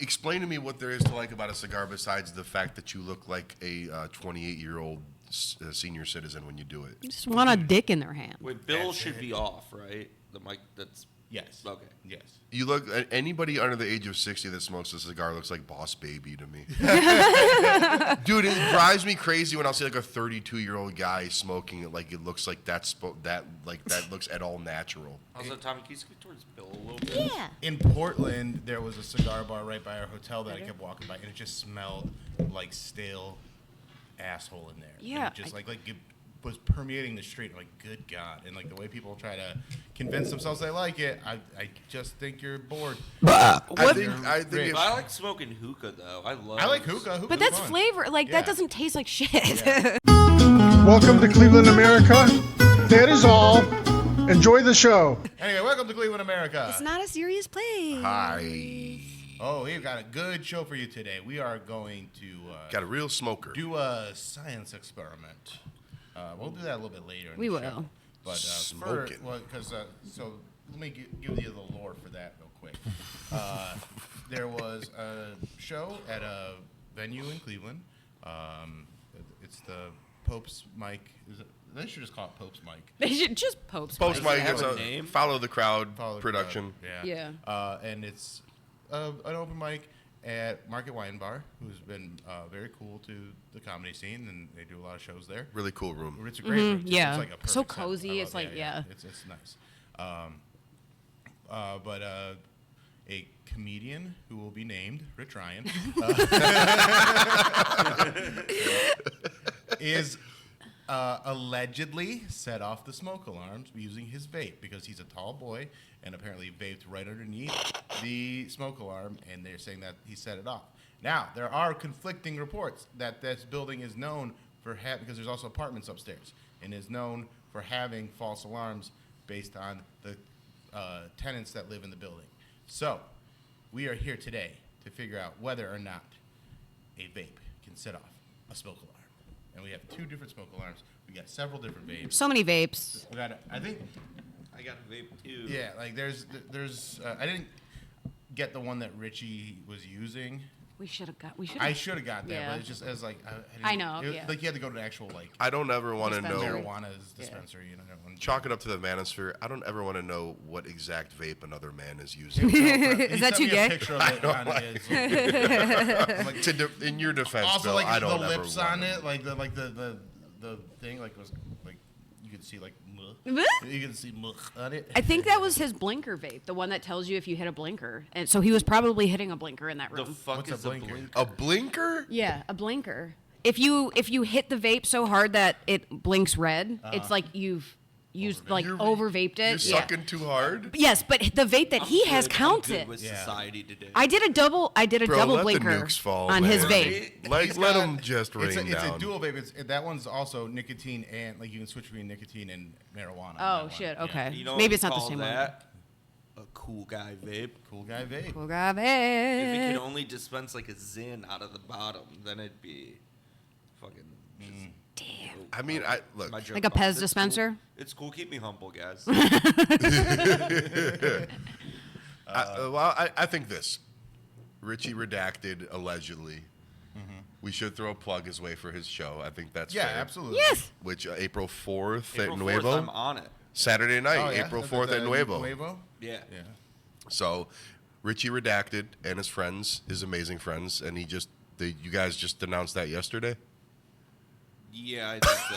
Explain to me what there is to like about a cigar besides the fact that you look like a 28-year-old senior citizen when you do it. You just want a dick in their hand. Wait, Bill should be off, right? The mic that's... Yes. Okay. Yes. You look anybody under the age of 60 that smokes a cigar looks like Boss Baby to me. Dude, it drives me crazy when I'll see like a 32-year-old guy smoking it like it looks like that looks at all natural. Also, Tommy, can you scoot towards Bill a little bit? Yeah. In Portland, there was a cigar bar right by our hotel that I kept walking by, and it just smelled like stale asshole in there. Yeah. And it just like it was permeating the street. I'm like, good God. And like the way people try to convince themselves they like it, I just think you're bored. I think I like smoking hookah, though. I like hookah. But that's fun. flavor. Like, Yeah. that doesn't taste like shit. Yeah. Welcome to Cleveland, America. That is all. Enjoy the show. Anyway, welcome to Cleveland, America. It's not a serious place. Hi. Oh, we've got a good show for you today. We are going to Got a real smoker. do a science experiment. We'll do that a little bit later in We the will. show. But Smoking. so let me give you the lore for that real quick. There was a show at a venue in Cleveland. It's the Pope's Mic. They should just call it Pope's Mic. They should just Pope's. Post Does it Mike have is a a name? follow the crowd Follow the production. crowd. Yeah. And it's an open mic at Market Wine Bar, who's been very cool to the comedy scene, and they do a lot of shows there. Really cool room. It's a great room. too. yeah. It's like a perfect So setup. cozy. I love It's like, yeah. It's nice. But a comedian who will be named Rich Ryan is allegedly set off the smoke alarms using his vape because he's a tall boy and apparently vaped right underneath the smoke alarm, and they're saying that he set it off. Now, there are conflicting reports that this building is known for because there's also apartments upstairs, and is known for having false alarms based on the tenants that live in the building. So, we are here today to figure out whether or not a vape can set off a smoke alarm. And we have two different smoke alarms. We got several different vapes. So many vapes. We got, I think, I got a vape, too. yeah, like there's I didn't get the one that Richie was using. We should have got. We should. I should have got that, Yeah. but it's just as like I know, it, yeah. like you had to go to an actual like I don't ever want to Dispensary. know. marijuana's dispensary. You know, Chalk it up to the manosphere. I don't ever want to know what exact vape another man is using. Is that too gay? Picture of it on his, like, In your defense, also, Bill, like I don't the ever lips wanna on know. it, like the thing, like was like you could see like you could see on it. I think that was his blinker vape, the one that tells you if you hit a blinker, and so he was probably hitting a blinker in that The room. fuck What's a is a blinker? blinker? A blinker? Yeah, a blinker. If you hit the vape so hard that it blinks red, it's like you've used like over vaped You're it. Yeah. sucking too hard? Yes, but the vape that he has I'm counts good it. with Yeah. society today. I did a double Bro, double let blinker the nukes fall, on man. his vape. Like, He's let got- them just rain it's down. a dual vape. That one's also nicotine and like you can switch between nicotine and marijuana. on Oh that shit! one. Okay, Yeah. You know maybe what it's not the call same one. that? A cool guy vape. Cool guy vape. Cool guy If it vape. could only dispense like a Zin out of the bottom, then it'd be fucking. Just, Damn. I mean, look. my joke Like a box. Pez It's dispenser? Cool. It's cool. Keep me humble, guys. I think this. Richie Redacted, allegedly. We should throw a plug his way for his show. I think that's Yeah, fair. absolutely. Yes. Which, April 4th April at 4th, Nuevo? I'm on it. Saturday night, Oh, yeah? April That's 4th the at Nuevo. Yeah. Yeah. So, Richie Redacted and his friends, his amazing friends, and you guys just announced that yesterday? Yeah, I think so.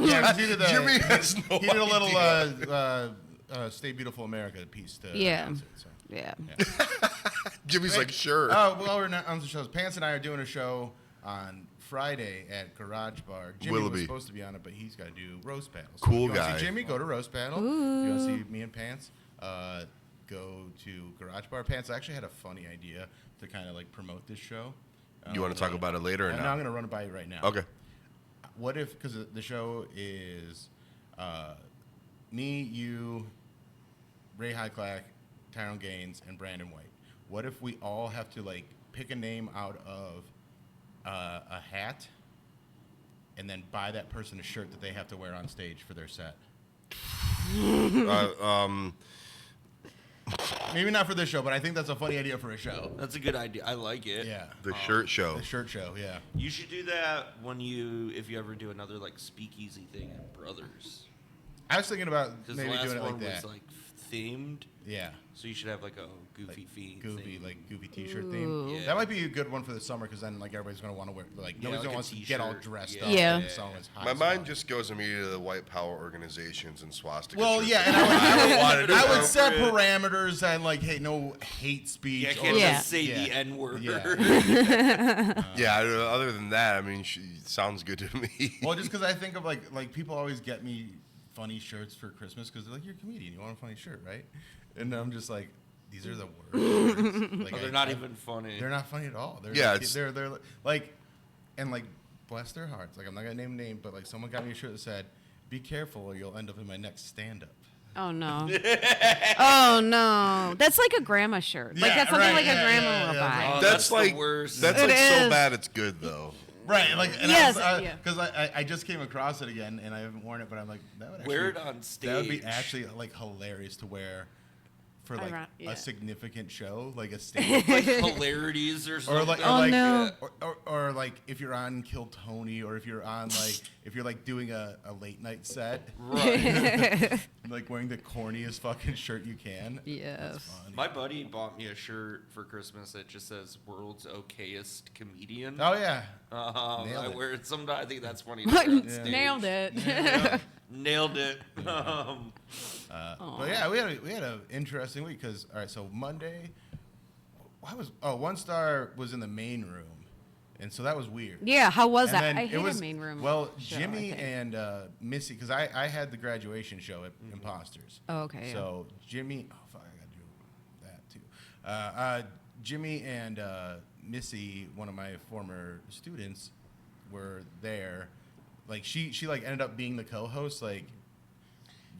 Yeah, 'cause he did Jimmy has no he did a little idea. "Stay Beautiful America" piece to Yeah. announce it, so. Yeah. Jimmy's like, sure. Oh, well, we're not on the shows. Pants and I are doing a show on Friday at Garage Bar. Jimmy was Willoughby. supposed to be on it, but he's got to do roast paddles. Cool if you wanna guy. See Jimmy, go to roast paddle. If you want to see me and Pants, go to Garage Bar. Pants actually had a funny idea to kind of like promote this show. You want to talk about it later or No, not? I'm going to run it by you right now. Okay. What if, because the show is me, you, Ray Highclack, Tyrone Gaines, and Brandon White. What if we all have to like pick a name out of a hat and then buy that person a shirt that they have to wear on stage for their set? Maybe not for this show, but I think that's a funny idea for a show. That's a good idea. I like it. Yeah. The shirt show. The shirt show, yeah. You should do that if you ever do another like speakeasy thing at Brothers. I was thinking about Because the maybe last doing it one like that. was like themed. Yeah. So you should have like a goofy theme. Goofy T-shirt Ooh. theme. Yeah. That might be a good one for the summer because then like everybody's gonna want to wear like Yeah, nobody's like gonna a want to get all t-shirt. dressed Yeah. up. Yeah. And someone's hot My as mind fuck. just goes immediately to the white power organizations and swastika. Well, shirts. yeah, and I would wanted to set appropriate. parameters and like, hey, no hate speech. Yeah, or, can't Yeah. just say Yeah. the N word. Yeah. Yeah, other than that, I mean, sounds good to me. Well, just because I think of like people always get me funny shirts for Christmas because they're like, you're a comedian, you want a funny shirt, right? And I'm just like, these are the worst shirts. Like, Oh, they're not even funny. They're not funny at all. They're Yeah, like, it's- they're like, and like, bless their hearts. Like, I'm not gonna name a name, but like, someone got me a shirt that said, "Be careful, or you'll end up in my next stand-up." Oh no. Oh no. That's like a grandma shirt. Like Yeah, that's something right, like yeah, a grandma yeah, would yeah, buy. Oh, that's that's the like worst. That's It like so is. bad it's good though. Right, like, and Yes, because yeah. I just came across it again, and I haven't worn it, but I'm like, that would actually, Wear it on stage. That would be actually like hilarious to wear for like Yeah. a significant show, like a stage. like hilarities or something. Or like, Oh, no. or like if you're on Kill Tony, or if you're on like if you're like doing a late night set, Right. like wearing the corniest fucking shirt you can. Yes. Fun. My buddy bought me a shirt for Christmas that just says "World's Okayest Comedian." Oh yeah, I Nailed it. wear it sometimes. I think that's funny. To wear on stage. Nailed it. Nailed it. but yeah, we had an interesting week because all right, so Monday, One Star was in the main room, and so that was weird. Yeah, how was And that? then I it hate was- a main room. Well, show, I Jimmy think. and Missy, because I had the graduation show at Imposters. Oh, okay, yeah. So Jimmy, oh fuck, I gotta do that too. Jimmy and Missy, one of my former students, were there. Like she like ended up being the co-host, like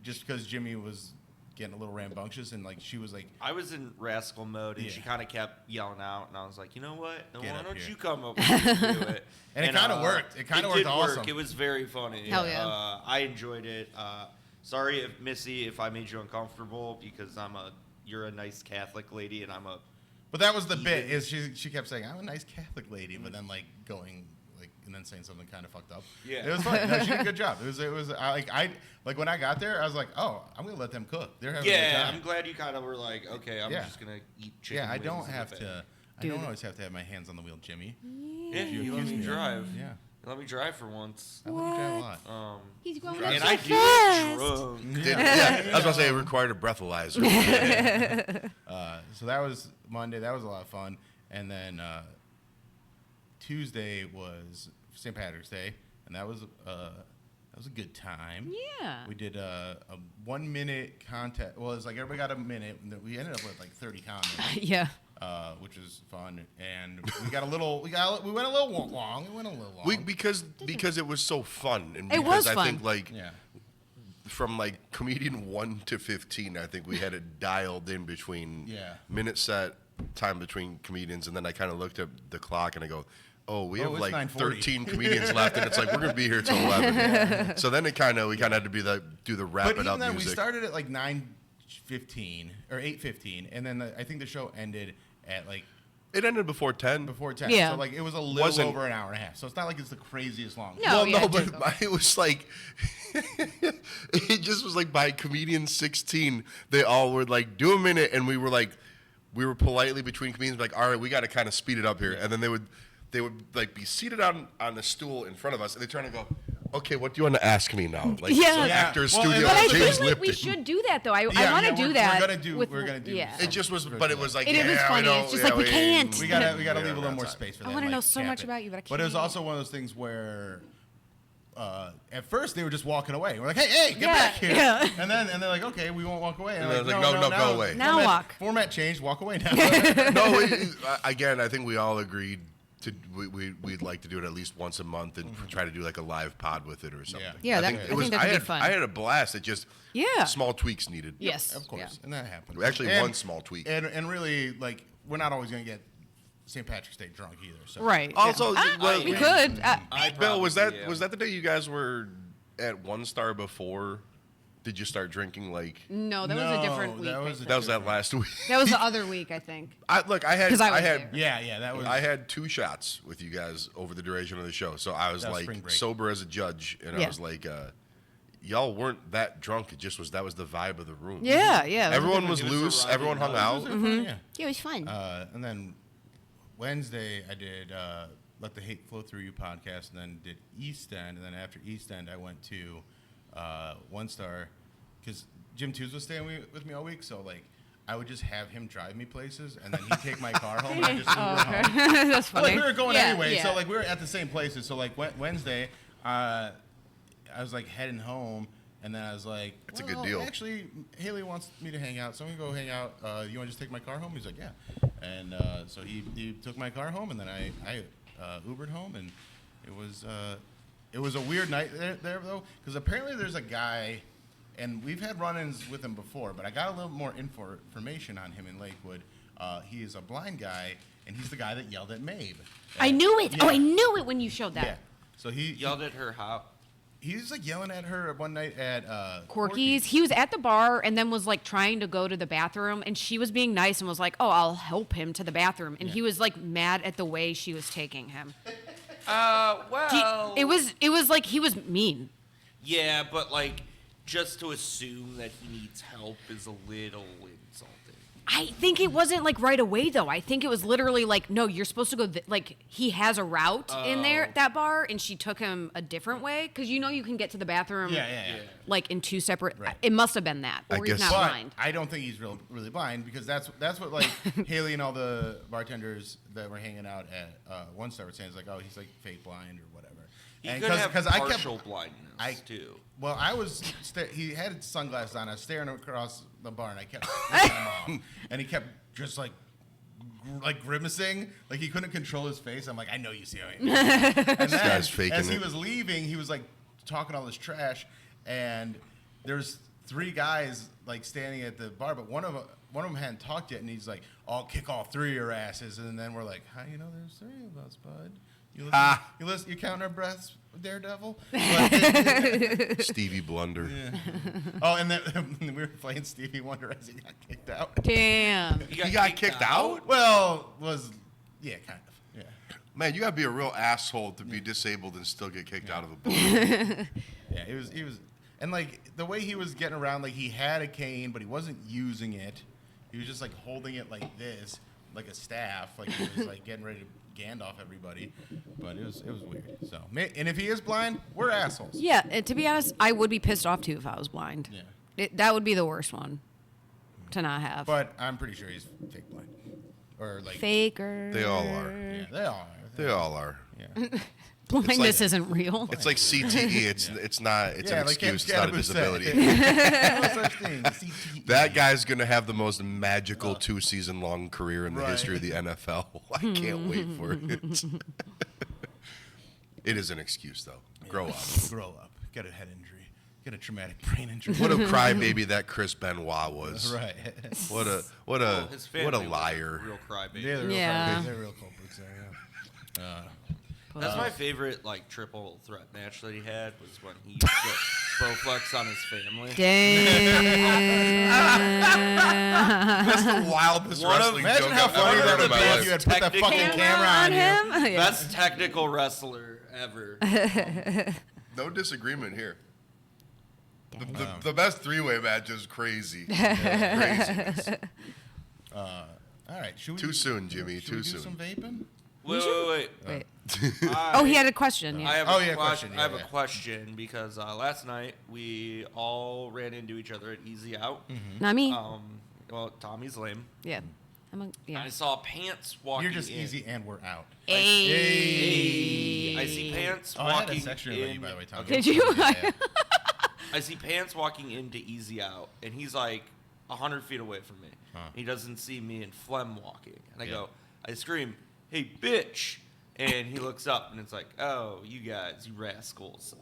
just because Jimmy was getting a little rambunctious, and like she was like, I was in rascal mode, and Yeah. she kind of kept yelling out, and I was like, you know what? Then Get why up don't here. you come up and do it? And it kinda worked. It kinda worked did awesome. Work. It was very funny. Hell yeah. I enjoyed it. Sorry if Missy, if I made you uncomfortable, because you're a nice Catholic lady, and I'm a. but that was the bit. Is she kept saying, I'm a nice Catholic lady, but then like going like and then saying something kind of fucked up. Yeah. It was fun. No, she did a good job. It was I like when I got there, I was like, oh, I'm gonna let them cook. They're having a good Yeah, time. I'm glad you kind of were like, okay, I'm Yeah. just gonna eat chicken. Yeah, I wings don't in the have bed. to. I Dude. don't always have to have my hands on the wheel, Jimmy. Yeah, you let accuse me me of- drive. Yeah, You let me drive for once. I let you drive a lot. He's going And so I do fast. it drunk. Yeah, I was gonna say it required a breathalyzer. So that was Monday. That was a lot of fun. And then Tuesday was St. Patrick's Day, and that was a good time. Yeah. We did a 1 minute contest. Well, it's like everybody got a minute. And then we ended up with like 30 comments, Yeah. which was fun. And we got a little. We went a little long. It went a little long. Because it was so fun, and It because was I fun. think like yeah. from like comedian 1 to 15, I think we had it dialed in between Yeah. minute set time between comedians, and then I kind of looked at the clock and I go, oh, we have it's like 9:40. 13 comedians left, and it's like we're gonna be here till 11. So then we kind of had to do the wrap But it even up then, music. we started at like 9:15 or 8:15, and then I think the show ended at like It ended before 10. before 10. Yeah. So like it was a little Wasn't- over an hour and a half. So it's not like it's the craziest long. No. Well, yeah, no, dude. but it was like it just was like by comedian 16, they all were like, do a minute, and we were politely between comedians like, all right, we got to kind of speed it up here, and then they would like be seated on the stool in front of us, and they turn and go, okay, what do you want to ask me now? Like Yeah. some Yeah. actors Well, studio, and But I James feel like we Lipton. should do that though. I Yeah, want to yeah, do we're that. gonna do- with- we're gonna do Yeah. It just was, but it was like, It yeah, is I funny. know, It's just yeah, like we can't. We gotta Yeah, leave a little that's more fine. space for I that. wanna know like, so cap much it. about you, but I But it was can't. also one of those things where. At first they were just walking away. We're like, hey, get Yeah, back here. yeah. And then they're like, okay, we won't walk away. And And I'm they're like, like, no, go away. Now format, walk. Format changed. Walk away now. No, again, I think we all agreed to we'd like to do it at least once a month and try to do like a live pod with it or something. Yeah, I that- think I it think was. that could be fun. I had a blast. It just Yeah. small tweaks needed. Yes. Of course, Yeah. and that happened. Actually, And- one small tweak. And really, like, we're not always gonna get St. Patrick's Day drunk either. So. Right. Also, well, we could. I Bill, was that probably am. was that the day you guys were at One Star before Did you start drinking like? No, that was a different week. that I was a think. That was that last week. That was the other week, I think. I 'Cause I was there. Yeah, that was. I had 2 shots with you guys over the duration of the show, so I was That was like spring break. sober as a judge, and I Yeah. was like, y'all weren't that drunk. It just was that was the vibe of the room. Yeah. It Everyone was It was loose. a Everyone hung out. Yeah. Yeah, it was fun. And then Wednesday I did Let the Hate Flow Through You podcast, and then did East End, and then after East End I went to One Star because Jim Tooze was staying with me all week, so like I would just have him drive me places, and then he'd take my car home, and I just Uber home. That's Well, funny. like we were going Yeah, anyway, yeah. so like we were at the same places. So like Wednesday, I was like heading home, and then I was like, That's a good deal. Actually, Haley wants me to hang out, so I'm gonna go hang out. You want to just take my car home? He's like, yeah. And so he took my car home, and then I Ubered home, and it was a weird night there though, because apparently there's a guy. And we've had run-ins with him before, but I got a little more information on him in Lakewood. He is a blind guy, and he's the guy that yelled at Maeve. I knew it. Yeah. Oh, I knew it when you showed that. Yeah. So he Yelled at her how? he was like yelling at her one night at Corky's. He was at the bar and then was like trying to go to the bathroom, and she was being nice and was like, "Oh, I'll help him to the bathroom." And he was like mad at the way she was taking him. Well. It was like he was mean. Yeah, but like, just to assume that he needs help is a little insulting. I think it wasn't like right away though. I think it was literally like, no, you're supposed to go. Like he has a route in there that bar, and she took him a different way because you know you can get to the bathroom. Yeah. Like in 2 separate. Right. It must have been that, I or he's guess- not But blind. I don't think he's really blind because that's what like Haley and all the bartenders that were hanging out at One Star were saying. It's like, oh, he's like fake blind or whatever. He And could have I partial blindness too. Well, I was. He had sunglasses on. I was staring across the bar, and I kept looking him off, and he kept just like grimacing, like he couldn't control his face. I'm like, I know you see how he. And then, guy's faking as he it. was leaving, he was like talking all this trash, and there's 3 guys like standing at the bar, but one of them hadn't talked yet, and he's like, "I'll kick all 3 of your asses," and then we're like, "How you know there's 3 of us, bud? You count our breaths, Daredevil." But, Stevie Blunder. oh, and then we were playing Stevie Wonder as he got kicked out. Damn. He got kicked out? Well, kind of. Yeah. Man, you gotta be a real asshole to be disabled and still get kicked out of a bar. Yeah, he was, and like the way he was getting around, like he had a cane, but he wasn't using it. He was just like holding it like this, like a staff, like he was like getting ready to Gandalf everybody. But it was weird. So, and if he is blind, we're assholes. Yeah, and to be honest, I would be pissed off too if I was blind. Yeah. That would be the worst one to not have. But I'm pretty sure he's fake blind, or like Faker. They all are. Yeah, they are. They all are. Yeah. Blindness isn't real. It's like CTE. It's not. It's an like excuse. It's not a cannabis said. disability. No such thing. CTE. That guy's gonna have the most magical 2-season long career in the Right. history of the NFL. I can't wait for it. It is an excuse though. Grow up. Grow up. Get a head injury. Get a traumatic brain injury. What a crybaby that Chris Benoit was. Right. What a Well, his what a family was liar. Real crybaby. They're the real Yeah. culprits. They're real culprits there, yeah. That's my favorite like triple threat match that he had was when he used to Bowflex on his family. Damn. That's the wildest One of- wrestling Imagine joke how I've funny ever that heard in would my be if life. you had put that Technical fucking camera camera on him. him? Yeah. Best technical wrestler ever. No disagreement here. The best 3-way match is crazy. Craziness. All right. Should we Too soon, Jimmy. Should we Too do soon. some vaping? Wait. Wait. I- Oh, he had a question. Yeah. I have Oh, a yeah, question. question. I have Yeah, a question because last night we all ran into each other at Easy Out. Not me. Well, Tommy's lame. Yeah. Yeah. I saw Pants walking You're just in. easy and we're out. Hey. I see Pants Oh, I had a walking section about you, in. by the way, Tommy. Did you? Yeah. I see Pants walking into Easy Out, and he's like 100 feet away from me. He doesn't see me and Flem walking. And I scream, "Hey, bitch!" And he looks up, and it's like, "Oh, you guys, you rascals."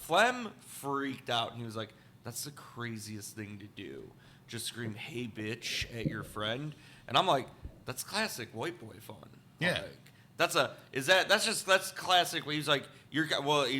Flem freaked out, and he was like, "That's the craziest thing to do. Just scream, 'Hey, bitch!' at your friend." And I'm like, "That's classic white boy fun." Yeah. Like, that's classic. Where he's like, he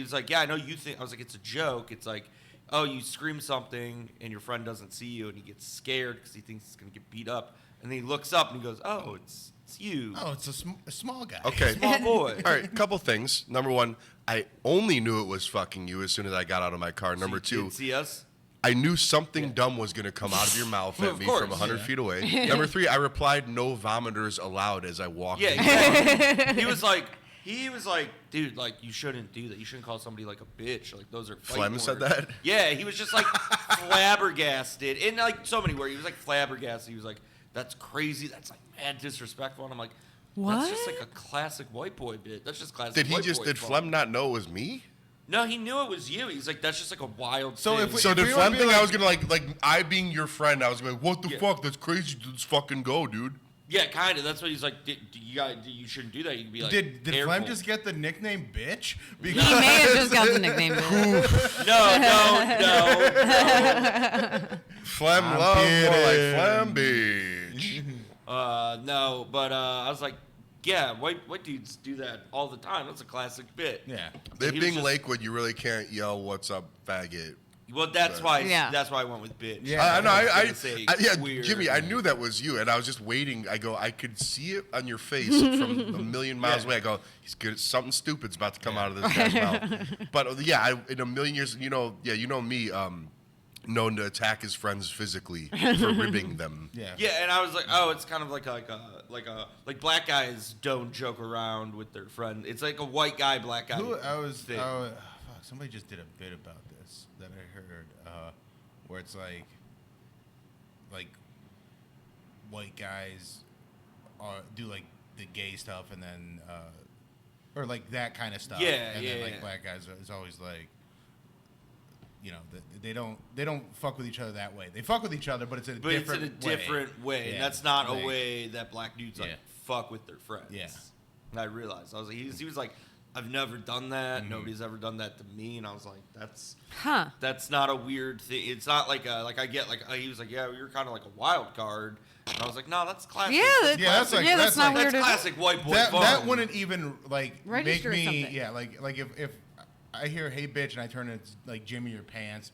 was like, "Yeah, I know you think." I was like, "It's a joke." It's like, oh, you scream something and your friend doesn't see you and he gets scared because he thinks he's going to get beat up. And then he looks up and he goes, oh, it's you. Oh, it's a small guy. Okay. Small boy. All right, couple things. Number one, I only knew it was fucking you as soon as I got out of my car. Number You two, didn't see us? I knew something dumb was going to come out of your mouth at Of me course, from 100 feet away. Number three, I replied, no vomiters allowed as I walked Yeah, in. exactly. He was like, dude, like, you shouldn't do that. You shouldn't call somebody like a bitch. Like, those are fight Flem words. said that? Yeah, he was just like flabbergasted. And like so many words. He was like flabbergasted. He was like, that's crazy. That's like mad disrespectful. And I'm like, that's just like a classic white boy bit. That's just classic Did he white just, boy did fun. Flem not know it was me? No, he knew it was you. He's like, that's just like a wild So thing. if we- So did were Flem to be think I like- was going to like I being your friend, I was going to be like, what the Yeah. fuck? That's crazy. Let's fucking go, dude. Yeah, kind of. That's what he's like, you shouldn't do that. You can be like, Did careful. Flem just get the nickname bitch? He may have just got the nickname. No. Flem I'm love more like kidding. Flem bitch. No, but I was like, yeah, white dudes do that all the time. That's a classic bit. Yeah. They He was being just- Lakewood, you really can't yell, what's up, faggot. Well, that's why. Yeah. That's why I went with bitch. Yeah. I know. was I gonna say yeah, weird. Jimmy, I knew that was you, and I was just waiting. I go, I could see it on your face from a million miles Yeah. away. I go, he's good. Something stupid's about to come out of this guy's mouth. But yeah, in a million years, you know me, known to attack his friends physically for ribbing them. Yeah. Yeah, and I was like, oh, it's kind of like black guys don't joke around with their friend. It's like a white guy, black guy. thing. Fuck, somebody just did a bit about this that I heard, where it's like white guys do like the gay stuff and then, or like that kind of stuff. Yeah, and yeah, then like yeah. black guys is always like, you know, they don't fuck with each other that way. They fuck with each other, but it's in a But it's different in a different way. Yeah. And that's not Like- a way that black dudes like Yeah. fuck with their friends. Yeah. And I realized. I was like, he was like, I've never done that. Mm-hmm. Nobody's ever done that to me. And I was like, Huh. that's not a weird thing. It's not like I get like he was like, yeah, you're kind of like a wild card. And I was like, no, that's classic. Yeah, Yeah, that's like- that's that's not like- weird That's at all. classic white boy that fun. that wouldn't even like Register make me something. yeah like if I hear hey bitch and I turn it's like Jimmy your pants,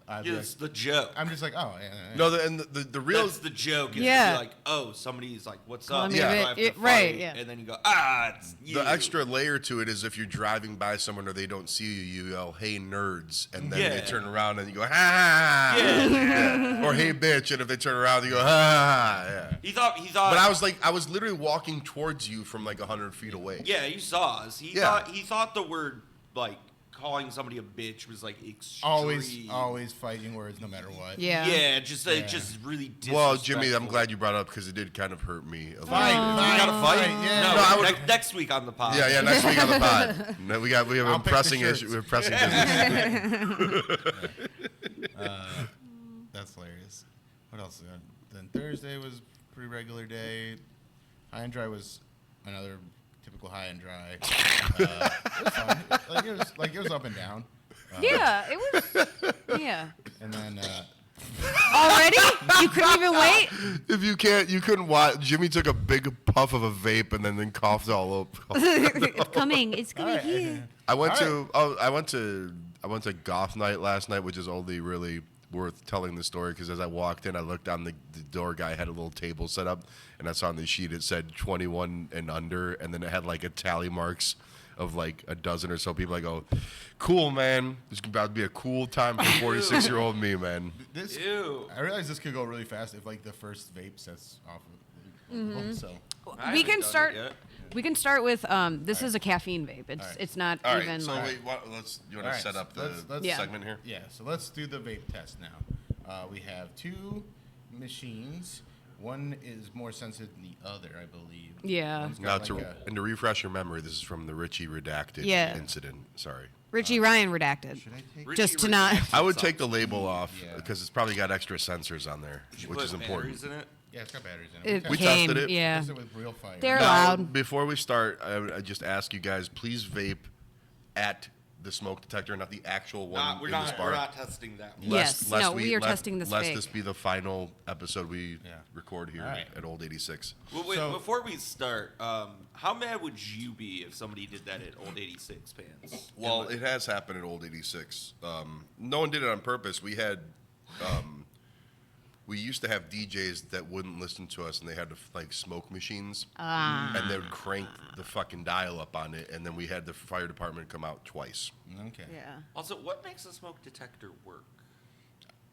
I'd be Yeah, like, it's the joke. I'm just like oh yeah, yeah. No, and the real That's the joke. Is Yeah. to be like, oh, somebody's like, what's Calling up? me a Do I bit- have to yeah, right, fight? yeah. And then you go, it's you. the extra layer to it is if you're driving by someone or they don't see you, you yell, "Hey nerds," and then they Yeah. turn around and you go, "Ha!" ha, ha." Yeah. Yeah. Or "Hey bitch," and if they turn around, you go, "Ha!" ha, ha." Yeah. He thought. But I was literally walking towards you from like 100 feet away. Yeah, you saw us. Yeah. He thought the word like calling somebody a bitch was like extreme. always fighting words no matter what. Yeah. Yeah, just really disrespectful. Well, Jimmy, I'm glad you brought it up because it did kind of hurt me. A little Fine, bit. fine, We got to fight. yeah. No, No, I would- next week on the pod. Yeah, next week on the pod. No, we have I'll a pick the pressing shirts. issue. We have pressing business. That's hilarious. What else? Then Thursday was a pretty regular day. High and dry was another typical high and dry. It was fun. It was up and down. Yeah, it was. Yeah. And then Already? You couldn't even wait? If you couldn't watch. Jimmy took a big puff of a vape and then coughed all over. It's coming. It's coming Alright, here. I went All to I went to goth night last night, which is only really worth telling the story because as I walked in, I looked on the door guy had a little table set up, and I saw on the sheet it said 21 and under, and then it had like a tally marks of like a dozen or so people. I go, cool, man. This is about to be a cool time for 46-year-old me, man. this, Ew. I realize this could go really fast if like the first vape sets off. So I We haven't can done it start. yet. We can start with this is a caffeine vape. It's Alright. it's not All even right, so like wait, you want to Alright, set up the let's- Yeah. segment here? yeah, so let's do the vape test now. We have two machines. One is more sensitive than the other, I believe. Yeah. One's Now, got like and to refresh your memory, this is from the Richie redacted Yeah. incident. Sorry. Richie Ryan redacted. should I take? Richie Just to not- redacted I would something. take the label off Yeah. because it's probably got extra sensors on there, Did you which put is important. batteries in it? Yeah, it's got batteries in it. It We came, tested it. Yeah. Tested with real fire. They're Now, loud. before we start, I just ask you guys, please vape at the smoke detector, not the actual one We're in this bar. not testing that one. Yes. No, we are testing this Lest fake. this be the final episode we record here All right. at Old 86. Well, wait, So- before we start, how mad would you be if somebody did that at Old 86 Pants? Well, it has happened at Old 86. No one did it on purpose. We had, we used to have DJs that wouldn't listen to us, and they had like smoke machines, and they would crank the fucking dial up on it, and then we had the fire department come out twice. Okay. Yeah. Also, what makes a smoke detector work?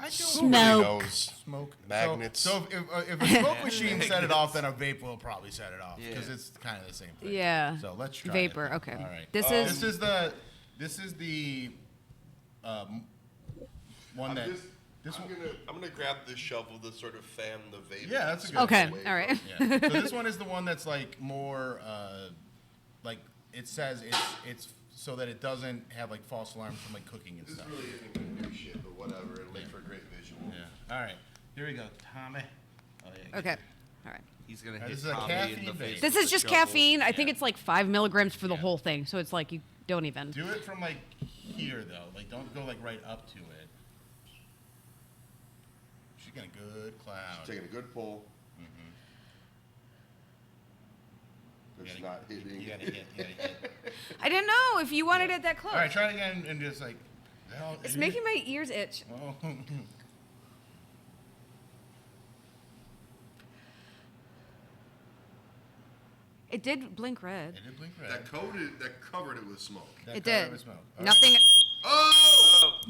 I don't Who really Smoke. knows? smoke Magnets. So if a smoke machine set it off, then a vape will probably set it off because Yeah. it's kind of the same thing. Yeah. So let's try Vapor. it. Okay. All right. This This is the one that. This one. I'm gonna grab this shovel to sort of fan the vapor. Yeah, that's a good Okay. away All right. from- Yeah. So this one is the one that's like more, like it says it's so that it doesn't have like false alarms from like cooking and This stuff. really isn't gonna do shit, but whatever. It'll make for a great visual. Yeah. All right. Here we go, Tommy. Oh yeah. Okay. All right. He's gonna This hit is a Tommy in caffeine the face. vape. This with is a just shovel. caffeine. I think Yeah. it's like 5 milligrams for the Yeah. whole thing. So it's like you don't even. Do it from like here though. Like don't go like right up to it. She's getting a good cloud. Taking a good pull. You It's gotta- not hitting. You gotta hit. I didn't know if you wanted it that close. All right, try it again and just like. It's making my ears itch. Oh. It did blink red. It did blink red. That covered it with smoke. That It covered did. with smoke. All right. Nothing. Oh!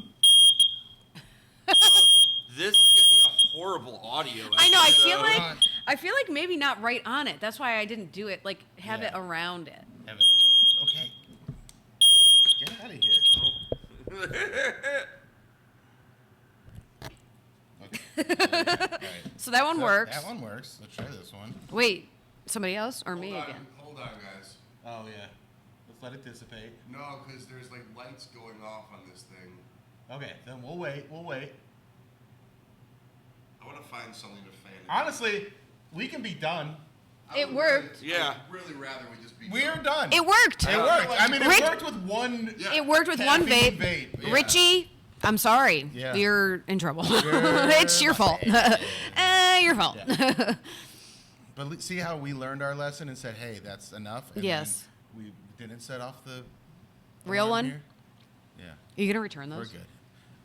This is gonna be a horrible audio. I know. episode. I feel like maybe not right on it. That's why I didn't do it. Like have it Yeah. around it. Have it. Okay. Get out of here. Okay. All right. So that one works. That one works. Let's try this one. Wait, somebody else or me again? Hold on, guys. Oh yeah. Let's let it dissipate. No, because there's like lights going off on this thing. Okay, then we'll wait. We'll wait. I want to find something to fan it. Honestly, we can be done. I It would worked. Really, Yeah. I would really rather we just be. We're done. done. It worked. It worked. I mean, Rich- it worked with one. Yeah. It worked with one Caffeine vape. vape, yeah. Richie, I'm sorry. Yeah. You're in trouble. You're It's your fault. Your fault. Yeah. But see how we learned our lesson and said, "Hey, that's enough." And Yes. then we didn't set off the Real alarm one? here. Yeah, Are you gonna return we're those? good.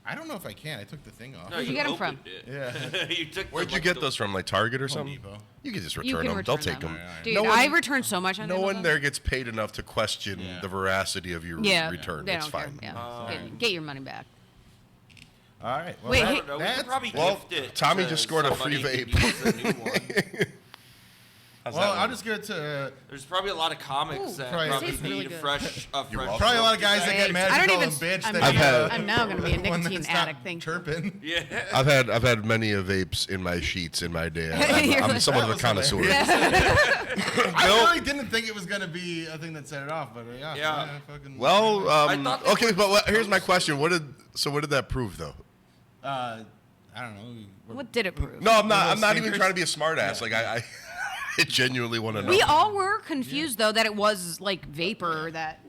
I don't know if I can. I took the thing off. No, Where'd you get 'em from? opened it. Yeah. you took. Where'd the, you like, get the- those from? Like Target or Home something? Depot. You can just You return can them. return They'll take them. them. All right. Dude, No one- I returned so much on No one Amazon. there gets paid enough to question Yeah. the veracity of your Yeah, return. they It's don't fine. care. Yeah, Alright. get your money back. All right. Well, Wait, I hey- don't know. We That's- could probably well, gift it. Tommy to just scored a somebody free who vape. needs a new one. How's well, that I'll one? just give it to. There's probably a lot of comics Ooh, that probably- probably tastes need really a good. fresh. welcome. Probably a lot of guys that get mad I at don't call even. them bitch. I'm, that I've get had- I'm now gonna be a the one nicotine that's not addict. Thank you. chirping. Yeah. I've had many a vapes in my sheets in my day. I'm somewhat of a That was connoisseur. hilarious. I Bill- really didn't think it was gonna be a thing that set it off, but yeah. Fucking, Well, I thought they okay, were but here's my supposed question: what did that prove, though? I don't know. What did it prove? No, I'm not. those I'm not even stinkers? trying to be a smartass. Like I genuinely want to know. We all were confused though that it was like vapor that.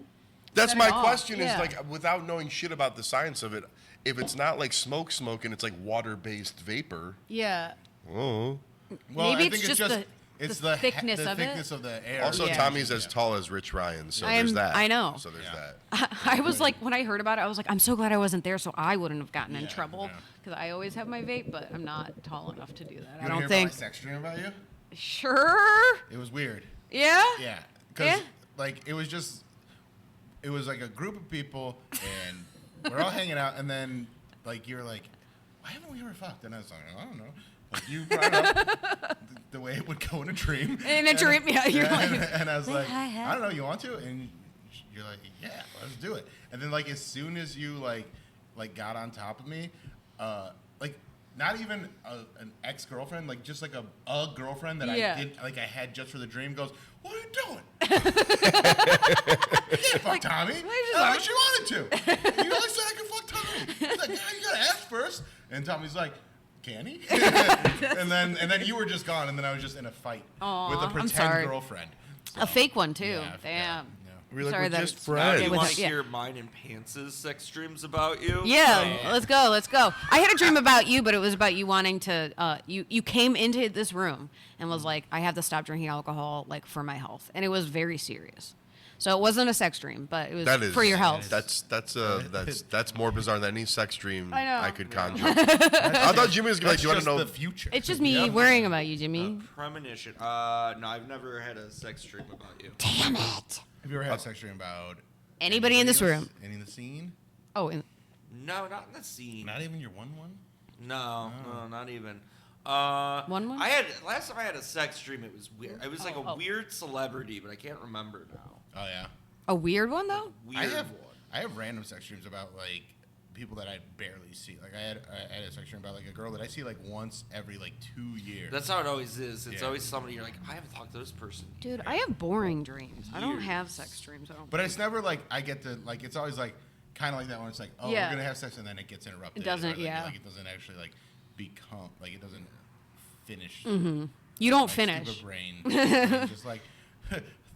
That's set my it off. question. Is Yeah. like without knowing shit about the science of it, if it's not like smoke and it's like water-based vapor. Yeah. Oh. Well, Maybe I it's think just it's the he- thickness the of it. thickness of the air. Also, Yeah. Tommy's as tall as Rich Ryan, so I there's am- that. I know. So there's Yeah. that. I was like, when I heard about it, I was like, I'm so glad I wasn't there, so I wouldn't have gotten in Yeah, trouble. yeah. Because I always have my vape, but I'm not tall enough to do that. I You don't hear think. about my sex dream about you? Sure. It was weird. Yeah. Yeah, because Yeah? like it was like a group of people, and we're all hanging out, and then like you're like, why haven't we ever fucked? And I was like, I don't know. Like you brought up the way it would go in a dream. In a dream, yeah, you're like, and I was "Wait, like, I have-" I don't know, you want to? And you're like, yeah, let's do it. And then like as soon as you like got on top of me, like not even an ex-girlfriend, like just like a girlfriend that Yeah. I had just for the dream goes, what are you doing? You can't fuck Tommy. just I like- wish you wanted to. You always said I could fuck Tommy. He's like, yeah, you gotta ask first. And Tommy's like, can he? and then you were just gone, and then I was just in a fight Aw, with a I'm pretend sorry. girlfriend. A fake one too. Yeah, Damn. yeah. We're like, Sorry we're that just it's- Now friends. do you with want it, to yeah. hear mine and Pants' sex dreams about you? Yeah, let's go. I had a dream about you, but it was about you wanting to. You came into this room and was like, I have to stop drinking alcohol, like for my health, and it was very serious. So it wasn't a sex dream, but it was That is for your health. That's more bizarre than any sex dream I know. I could conjure. I thought Jimmy was gonna be like, That's "Do you want just to know?" the future. It's just me worrying about you, Jimmy. Premonition. No, I've never had a sex dream about you. Damn it! Have you ever had a sex dream about Anybody in this room? Any in the scene? Oh, and No, not in the scene. Not even your one? No, not even. One? I had last time I had a sex dream. It was weird. It was like a Oh. weird celebrity, but I can't remember now. Oh yeah. a weird one though. Weird one. I have random sex dreams about like people that I barely see. Like I had a sex dream about like a girl that I see like once every like 2 years. That's how it always is. It's Yeah. always somebody you're like, I haven't talked to this person. Dude, I have boring dreams. I don't Years. have sex dreams. I don't. But it's never like I get to like it's always like kind of like that when it's like Yeah. we're gonna have sex and then it gets interrupted. It doesn't, or, like, yeah. Like it doesn't actually like become like it doesn't finish. You don't My finish. stupid brain just like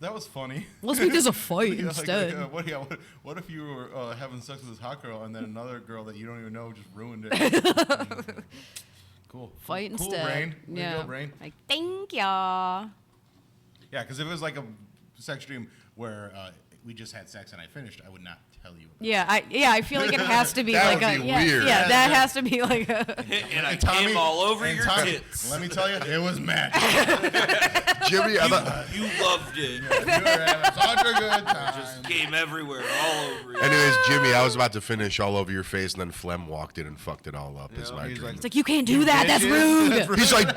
that was funny. Let's make this a fight Yeah, instead. What if you were having sex with this hot girl and then another girl that you don't even know just ruined it? Cool. Fight cool instead. brain. Way to Yeah. go, brain. Like, thank ya. Yeah, because if it was like a sex dream where we just had sex and I finished, I would not tell you. About I feel like it has to be That like would a be yeah, weird. yeah, that has to be like a And I And Tommy- came all over and your Tommy, tits. Let me tell you, it was magic. Jimmy, I thought. You loved it. You were having such a good time. Came everywhere, all over you. Anyways, Jimmy, I was about to finish all over your face, and then Flem walked in and fucked it all up. Is Yeah, my he's dream. like- It's like you can't do that. That's rude. He's like,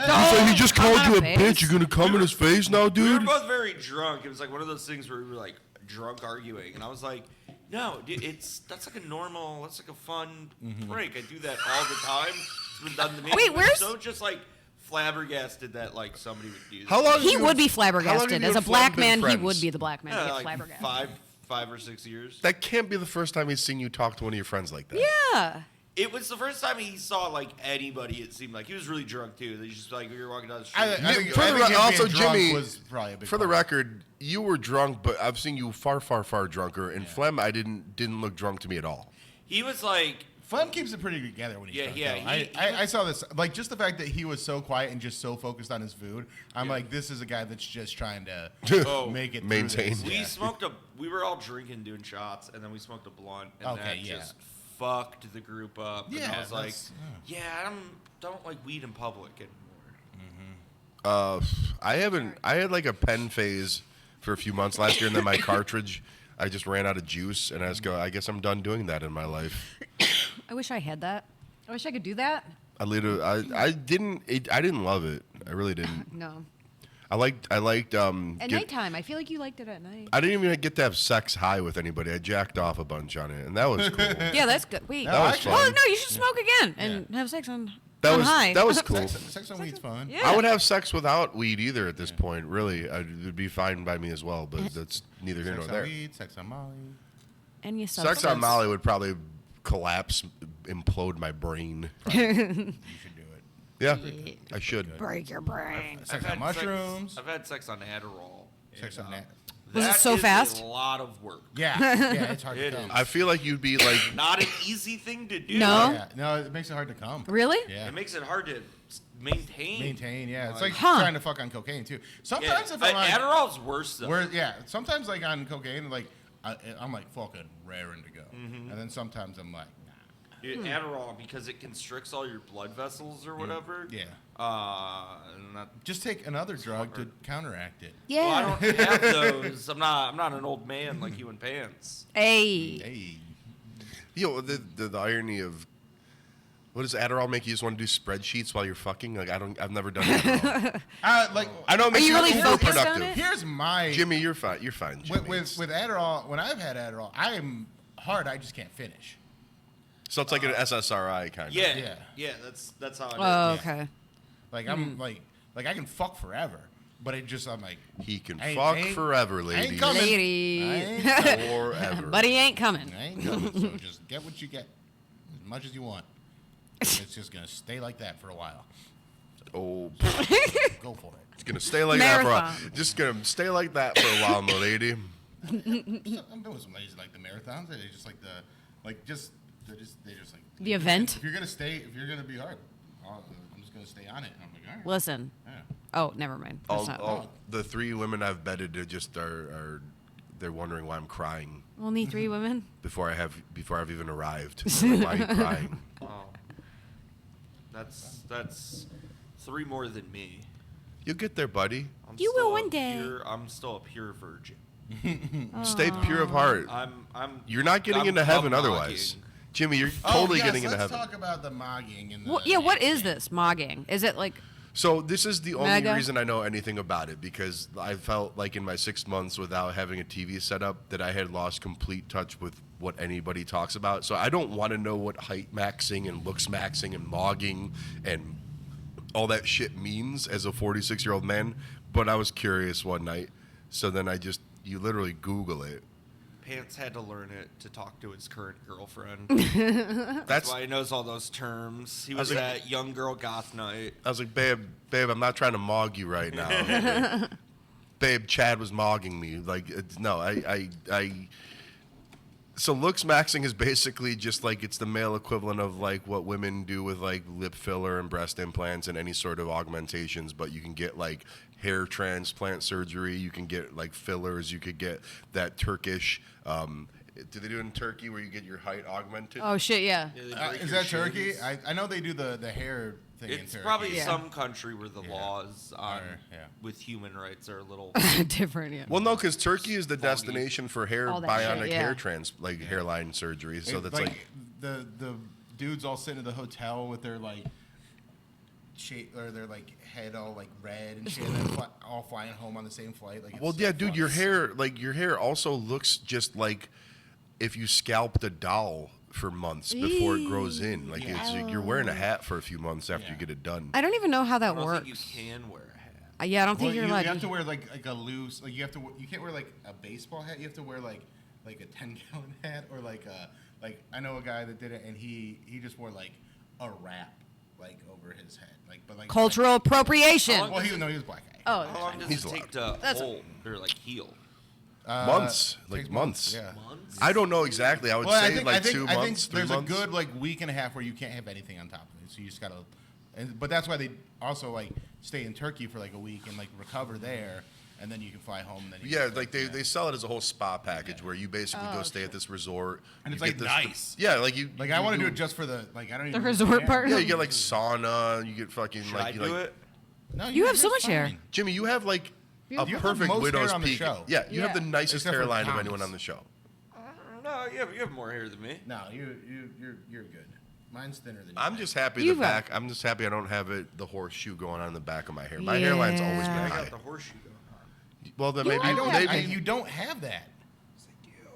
he just called you a face. bitch. You're gonna come in his face now, We were dude. both very drunk. It was like one of those things where we were like drunk arguing, and I was like, "No, dude, that's like a fun prank. I do that all the time. It's been done to me." Wait, I'm where's- so just like flabbergasted that like somebody would do that. How long? He have you would and- be how long have flabbergasted. you As a and Flem black been man, he friends? would be the black man. to Yeah, get like flabbergasted. 5 or 6 years. That can't be the first time he's seen you talk to one of your friends like that. Yeah. It was the first time he saw like anybody. It seemed like he was really drunk too. They just like we were walking down the street. I think, For I the think re- him also, being drunk Jimmy, was probably a big For the part. record, you were drunk, but I've seen you far, far, far drunker. And Flem, I didn't look drunk to me at all. He was like, Flem keeps it pretty together when he's drunk. Yeah, though. I saw this. Like, just the fact that he was so quiet and just so focused on his food, I'm like, this is a guy that's just trying to Oh, make it through maintain. this. we we were all drinking, doing shots, and then we smoked a blunt, and Okay, that yeah. just fucked the group up. And Yeah, I was like, that's- yeah, I don't like weed in public anymore. I had like a pen phase for a few months last year, and then my cartridge, I just ran out of juice, and I guess I'm done doing that in my life. I wish I had that. I wish I could do that. I didn't love it. I really didn't. No. I liked At nighttime. I feel like you liked it at night. I didn't even get to have sex high with anybody. I jacked off a bunch on it, and that was cool. Yeah, that's good. Wait. That was Oh fun. no, you should smoke again and have sex on. That on was high. that was cool. Sex on weed's fun. Yeah. I would have sex without weed either at this point. Really, it would be fine by me as well. But that's neither here Sex nor on there. weed, sex on Molly. Any Sex on substance. Molly would probably collapse, implode my brain. You should do it. Yeah, I should. Break your brain. Sex I've on had mushrooms. I've had sex on Adderall. Sex on that. Was it That so is fast? A lot of work. Yeah, it's hard It to come. is. I feel like you'd be like, Not an easy thing to do. No? Yeah, no, it makes it hard to come. Really? Yeah. It makes it hard to maintain. Maintain, yeah. It's Like- like Huh. trying to fuck on cocaine too. Yeah, Sometimes if but I'm on, Adderall's worse though. sometimes like on cocaine, like I'm like fucking raring to go, Mm-hmm. and then sometimes I'm like, nah. Dude, Adderall, because it constricts all your blood vessels or whatever. Yeah. And that, Just take another drug to counteract it. Yeah. well, I don't have those. I'm not an old man like you in pants. Hey. Hey, yo, the irony of what does Adderall make you just want to do spreadsheets while you're fucking? Like I've never done Adderall. like I know it makes you really more focused on productive. it? here's my Jimmy, you're fine. You're fine. Jimmy. with Adderall. When I've had Adderall, I am hard. I just can't finish. So it's like an SSRI kind of. Yeah, Yeah. that's how it is. Oh, okay. Like I'm like I can fuck forever, but it just I'm like He can Ain't- fuck ain't- forever, ain't ladies. coming. Lady. I ain't coming. Forever. But he ain't coming. I ain't coming. So just get what you get, as much as you want. It's just gonna stay like that for a while. Oh, Go for it. it's gonna stay like that for a while. Marathon. Just gonna stay like that for a while, my lady. I'm doing some ladies like the marathons. They just like they just like The event? If you're gonna be hard, I'm just gonna stay on it. And I'm like, all right. Listen. Yeah. Oh, never mind. That's not. All the 3 women I've bedded they're wondering why I'm crying Only 3 women. before I've even arrived. They're like, why are you crying? Oh, that's 3 more than me. You'll get there, buddy. You will one day. I'm still a pure virgin. Stay pure of heart. I'm. You're not getting I'm into heaven cum otherwise. mogging. Jimmy, you're totally yes, getting into let's heaven. talk about the mogging and the Well, yeah. What is dancing. this mogging? Is it like? So this is the only Mega? reason I know anything about it, because I felt like in my 6 months without having a TV set up that I had lost complete touch with what anybody talks about. So I don't want to know what height maxing and looks maxing and mogging and all that shit means as a 46-year-old man. But I was curious one night. So then you literally Google it. Pants had to learn it to talk to his current girlfriend. That's That's why he knows all those terms. He was like- at young girl goth night. I was like, babe, I'm not trying to mog you right now. Babe, Chad was mogging me. Like, no, so looks maxing is basically just like it's the male equivalent of like what women do with like lip filler and breast implants and any sort of augmentations, but you can get like hair transplant surgery, you can get like fillers, you could get that Turkish, do they do it in Turkey where you get your height augmented? Oh shit! Yeah. Yeah, they break Is your that Turkey? shins. I know they do the hair thing in It's Turkey. probably Yeah. some country where the Yeah. laws on yeah. with human rights are a little. Different. Yeah. Well, no, because Turkey is the destination for hair All that bionic shit, yeah. hair hairline surgery. So It's that's like the dudes all sitting in the hotel with their like shape or their like head all like red and shit, and then all flying home on the same flight. Like, it's well, so yeah, dude, fun. your hair also looks just like if you scalped a doll for months before it grows in. Like you're wearing a hat for a few months after you Yeah. get it done. I don't even know how I that don't works. think you can wear a hat. Yeah, I don't think Well, you're you allowed. have to wear like a loose like you can't wear like a baseball hat. You have to wear like a 10-gallon hat or like I know a guy that did it and he just wore like a wrap like over his head like Cultural appropriation. How Well, he was black guy. Oh, How long does He's it allowed. take to That's- hold or like heal? Months, like takes months. Yeah. Months. I don't know exactly. I would Well, say I think, like I think, 2 I think months, 3 there's months. a good like week and a half where you can't have anything on top of it, so you just gotta. But that's why they also like stay in Turkey for like a week and like recover there, and then you can fly home. And then you Yeah, can, like they sell it as a whole spa package where you basically go stay at this resort And you it's, get like, nice. Yeah, like you. Like you I want to do it just for the like I don't even resort care. part? Yeah, you get like sauna. You get fucking Should like I you do like. it? No, You have so you're much hair. fine. Jimmy, you have like a have the perfect most widow's hair on the peak. show. Yeah, you have the Yeah. nicest Except for hairline of Thomas. anyone on the show. No, you have more hair than me. No, you're good. Mine's thinner than I'm yours. just happy You've the got- back. I'm just happy I don't have the horseshoe going on in the back of my hair. My hairline's always been Yeah. I high. got the horseshoe going on. Well, then You maybe I don't. maybe You don't have that.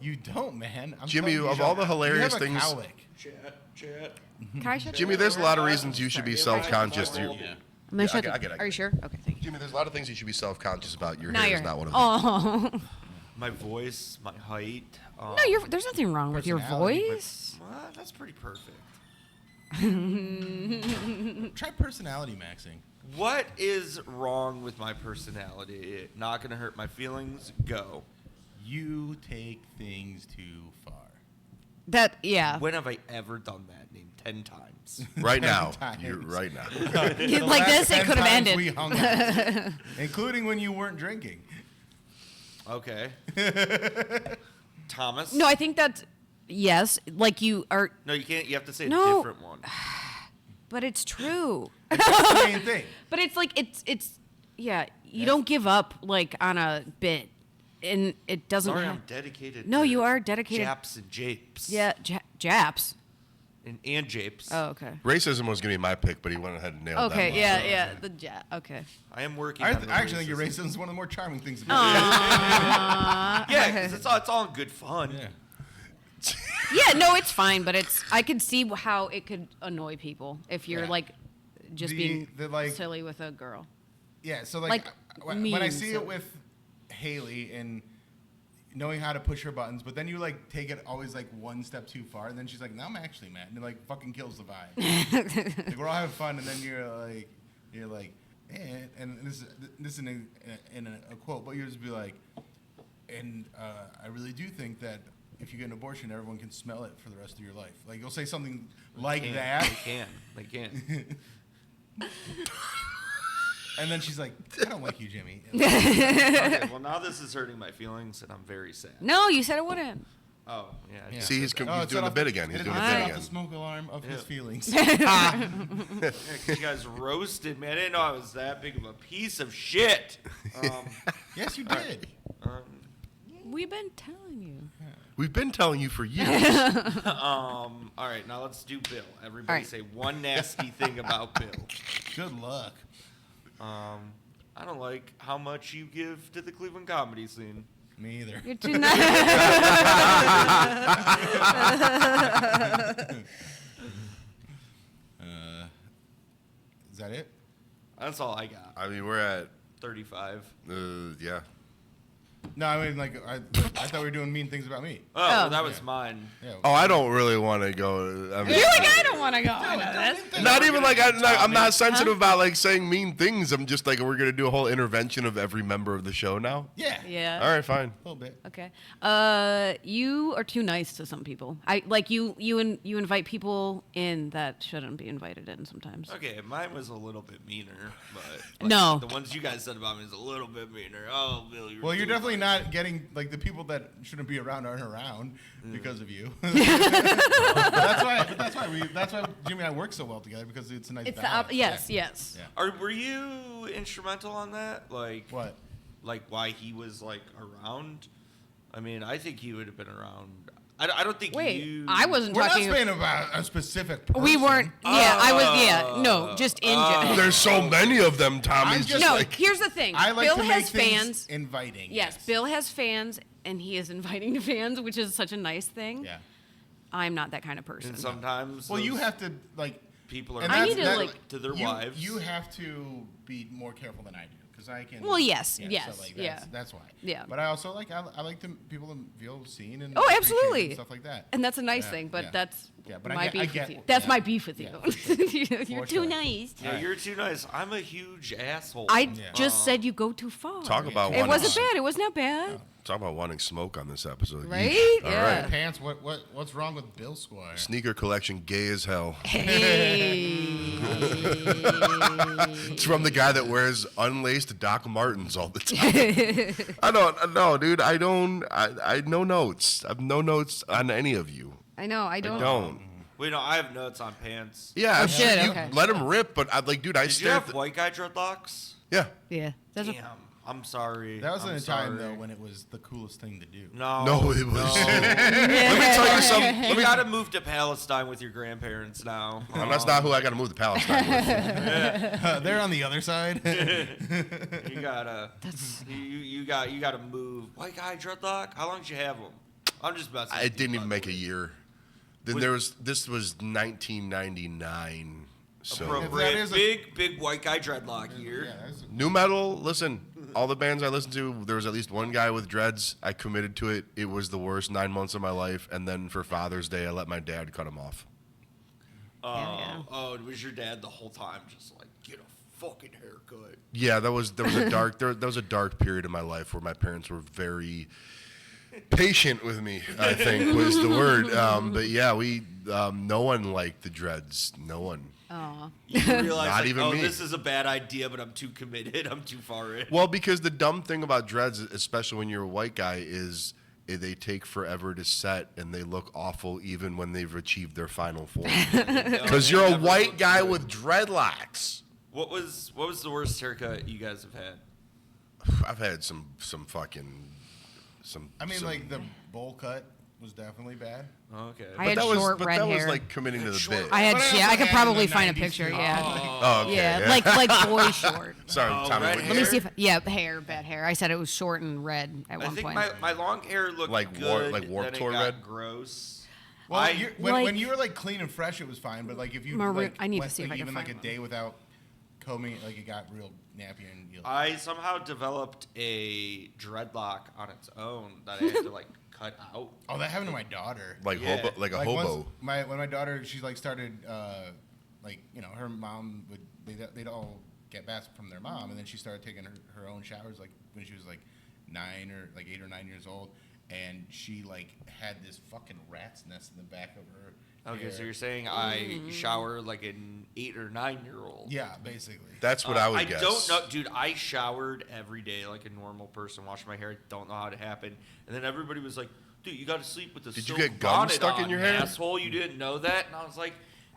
You don't, man. I'm Jimmy, telling you, of you all don't. the hilarious you have a things- cowlick. Chat. Can I shut Jimmy, there's a lot of reasons you should be self-conscious. Yeah. I'm gonna Yeah, shut I get it. Are you sure? Okay, thank you. Jimmy, there's a lot of things you should be self-conscious about. Your Now hair you're. is not one of them. Oh. My voice, my height. No, there's nothing wrong with your Personality, but- voice. Well, that's pretty perfect. Try personality maxing. What is wrong with my personality? Not gonna hurt my feelings. Go. You take things too far. That yeah. When have I ever done that? Named 10 times. Right now, times. you're right now. The Like last this, it 10 could have times ended. We hung out, including when you weren't drinking. Okay. Thomas. No, I think that's yes. Like you are, No, you can't. You have to say a No. different one. but it's true. That's the main thing. But it's like it's yeah. You don't give up like on a bit, and it doesn't. Sorry, ha- I'm dedicated. No, to you are dedicated. Japs and japes. Yeah, Japs. And japes. Oh, okay. Racism was gonna be my pick, but he went ahead and nailed that. Okay, one. yeah. The Okay. I am working. I on the actually think your racism. racism is one of the more charming things about Yeah, 'cause it's all in good fun. Yeah. Yeah, no, it's fine, but I could see how it could annoy people if you're Yeah. like just The- being the, like- silly with a girl. Yeah, so Like, when I mean, see so- it with Haley and knowing how to push her buttons, but then you like take it always like one step too far, and then she's like, "No, I'm actually mad," and it like fucking kills the vibe. Like we're all having fun, and then you're like, and this is in a quote, but you just be like, And I really do think that if you get an abortion, everyone can smell it for the rest of your life. Like, you'll say something like that. They can. And then she's like, I don't like you, Jimmy. Okay, well, now this is hurting my feelings, and I'm very sad. No, you said it wouldn't. Oh, yeah. I just See, he's, said that. he's doing the bit again. He's It doing the set bit off again. the smoke alarm of his feelings. Yeah, 'cause you guys roasted me. I didn't know I was that big of a piece of shit. Yes, you did. We've been telling you. We've been telling you for years. All right, now let's do Bill. Everybody right. say one nasty thing about Bill. Good luck. I don't like how much you give to the Cleveland comedy scene. Me either. You're too nice. Is that it? That's all I got. I mean, we're at 35. yeah. No, I mean, like, I thought we were doing mean things about me. Oh, Oh. that was mine. Yeah. Oh, I don't really want to go. I mean, You're like, I don't want to go. not even like I'm not sensitive about like saying mean things. I'm just like we're gonna do a whole intervention of every member of the show now. Yeah. Yeah. All right, fine. A little bit. Okay. You are too nice to some people. I like you invite people in that shouldn't be invited in sometimes. Okay, mine was a little bit meaner, but No. the ones you guys said about me is a little bit meaner. Oh, Bill, Well, you're too definitely much. not getting, like, the people that shouldn't be around aren't around because of you. that's why Jimmy and I work so well together, because it's a nice It's the balance. yes, Yeah. yes. Yeah. Were you instrumental on that? Like What? Like why he was like around? I mean, I think he would have been around. I don't think Wait, you. I wasn't We're not talking. saying about a specific person. We weren't. Yeah, I was. Yeah, no, just in general. There's so many of them, Tommy's I'm just No, like here's the thing. I like Bill to make has things fans. inviting. Yes, Bill has fans, and he is inviting fans, which is such a nice thing. Yeah. I'm not that kind of person. And sometimes. Well, you those have to, like, people are. and I that's- need to, that- like- to their you, wives. You have to be more careful than I do, because I can. Well, yes, yeah, yes, so, like, yeah. That's why. Yeah. But I also like I like to people to feel seen and Oh, appreciated absolutely. and stuff like that. And that's a nice Yeah, thing, but yeah. that's Yeah, but I my get- I beef get- with you. That's yeah. my beef with you. Yeah, for sure. You're For too sure. nice. Yeah, you're too nice. I'm a huge asshole. I Yeah. just said you go too far. talk about It wanting wasn't to- bad. It wasn't that bad. Talk about wanting smoke on this episode. Right? Yeesh. All Yeah. right. Pants. What's wrong with Bill Squire? Sneaker collection, gay as hell. Hey. It's from the guy that wears unlaced Doc Martens all the time. I don't. No, dude. I don't. I no notes. I have no notes on any of you. I know. I I don't. don't. Wait, no, I have notes on pants. Yeah, Oh, I'm shit, sure you okay. let him rip, but I like, dude. I Did you stare. have white guy dreadlocks? Yeah. Yeah. That's a, Damn, I'm sorry. That was in I'm a time sorry. though when it was the coolest thing to do. No, No, it was. Let me tell you something. You gotta move to Palestine with your grandparents now. That's not who I got to move to Palestine with. They're on the other side. You gotta. You gotta move. White guy dreadlock. How long did you have them? I'm just messing. I with you, didn't by even the make a way. year. Then this was 1999. So Appropriate. That is a- Big white guy dreadlock year. Yeah, that's- new metal. Listen, all the bands I listened to, there was at least one guy with dreads. I committed to it. It was the worst 9 months of my life. And then for Father's Day, I let my dad cut him off. Oh, it was your dad the whole time, just like get a fucking haircut. Yeah, there was a dark there was a dark period in my life where my parents were very patient with me, I think was the word. But yeah, we no one liked the dreads. No one. Aw. You realize, Not like, even oh, me. this is a bad idea, but I'm too committed. I'm too far in. Well, because the dumb thing about dreads, especially when you're a white guy, is they take forever to set and they look awful even when they've achieved their final form. Because you're a Never white looked guy good. with dreadlocks. What was the worst haircut you guys have had? I've had some fucking some. I mean, some- like the bowl cut was definitely bad. Oh, okay. I had that was short but red that was hair. like committing to the bit. I had. But I Yeah, also I could had probably in the find a 90s picture. too. Yeah. Oh, okay. Yeah, like boy short. Sorry, Oh, Tommy. red what you Let me say? see if yeah, bad hair. I said it was short and red at I one think point. my long hair looked Like good. Warped then Tour it got red? gross. Well, when Like- you were like clean and fresh, it was fine. But like if you Maroon- like, I need to went, see if like, I can even find like a one. day without combing, it, like it got real nappy and you I somehow developed a dreadlock on its own that I had to like cut out. Oh, that happened to my daughter. Like Yeah. hobo, like a Like, hobo. once when my daughter, she like started, like her mom they'd all get baths from their mom, and then she started taking her own showers like when she was like like 8 or 9 years old, and she like had this fucking rat's nest in the back of her. Okay, hair. so you're saying I shower like an 8 or 9-year-old? Yeah, basically. That's what I would guess. I don't know, dude. I showered every day like a normal person, washed my hair. I don't know how it happened. And then everybody was like, "Dude, you got to sleep with the Did you silk get gum bonnet stuck in on, your hair? asshole. You didn't know that?" And I was like,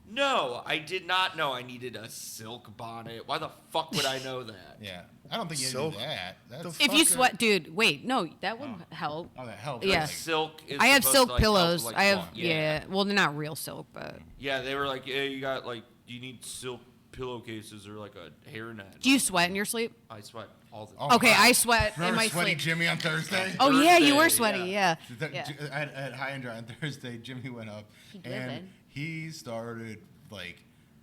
"No, I did not know I needed a silk bonnet. Why the fuck would I know that?" Yeah, I don't think you Silk. do that. That's If you sweat, dude, wait, no, that would help. oh, that helps. Yeah. Like, Silk is I have supposed silk to, like, help pillows. with, like, I have, plump. yeah. Well, they're not real silk, but. Yeah, they were like, "Yeah, you got like, you need silk pillowcases or like a hairnet." Do you sweat in your sleep? I sweat all the time. Oh, Okay, wow. I sweat in Remember my Sweaty sleep. Jimmy on Thursday? Oh yeah, you were Thursday, sweaty. Yeah. Yeah. At High and Dry on Thursday, Jimmy went up He and livid. he started like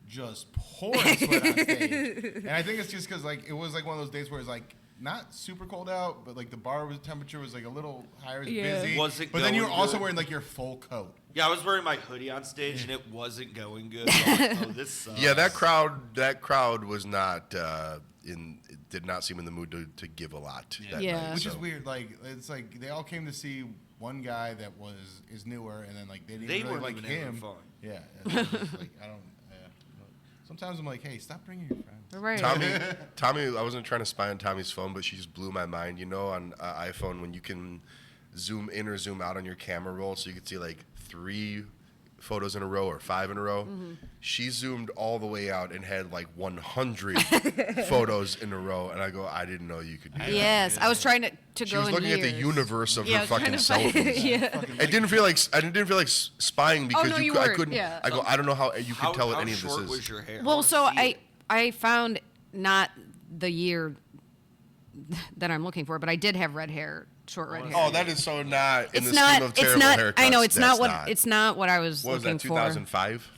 just pouring sweat on stage. And I think it's just because like it was like one of those days where it's like not super cold out, but like the temperature was like a little higher, Yeah. busy. Was it but then you were going also good? wearing like your full coat. Yeah, I was wearing my hoodie on stage and it wasn't going good. So I'm like, oh, this sucks. Yeah, that crowd was not did not seem in the mood to give a lot. That Yeah. night, Which is so. weird. Like it's like they all came to see one guy that is newer, and then like they didn't They really weren't like even having him. fun. Yeah. It's just, like I don't. Sometimes I'm like, hey, stop bringing your friends. Right. Tommy, I wasn't trying to spy on Tommy's phone, but she just blew my mind. You know, on iPhone when you can zoom in or zoom out on your camera roll, so you could see like 3 photos in a row or 5 in a row. She zoomed all the way out and had like 100 photos in a row, and I go, I didn't know you could do that. Yes, I was trying to She go was in looking at the years. universe of Yeah, I her was trying fucking to find- selfies. yeah. It didn't feel like I didn't feel like spying because no, you I weren't, couldn't. yeah. I go, I don't know how you How, could tell what how any of this short is. was your hair? Well, wanna so see it. I found not the year that I'm looking for, but I did have red hair, short red hair. Oh, that is so not in it's the not. scheme of It's terrible not. haircuts. I know it's That's not what. It's not what I was What was looking that? 2005. for.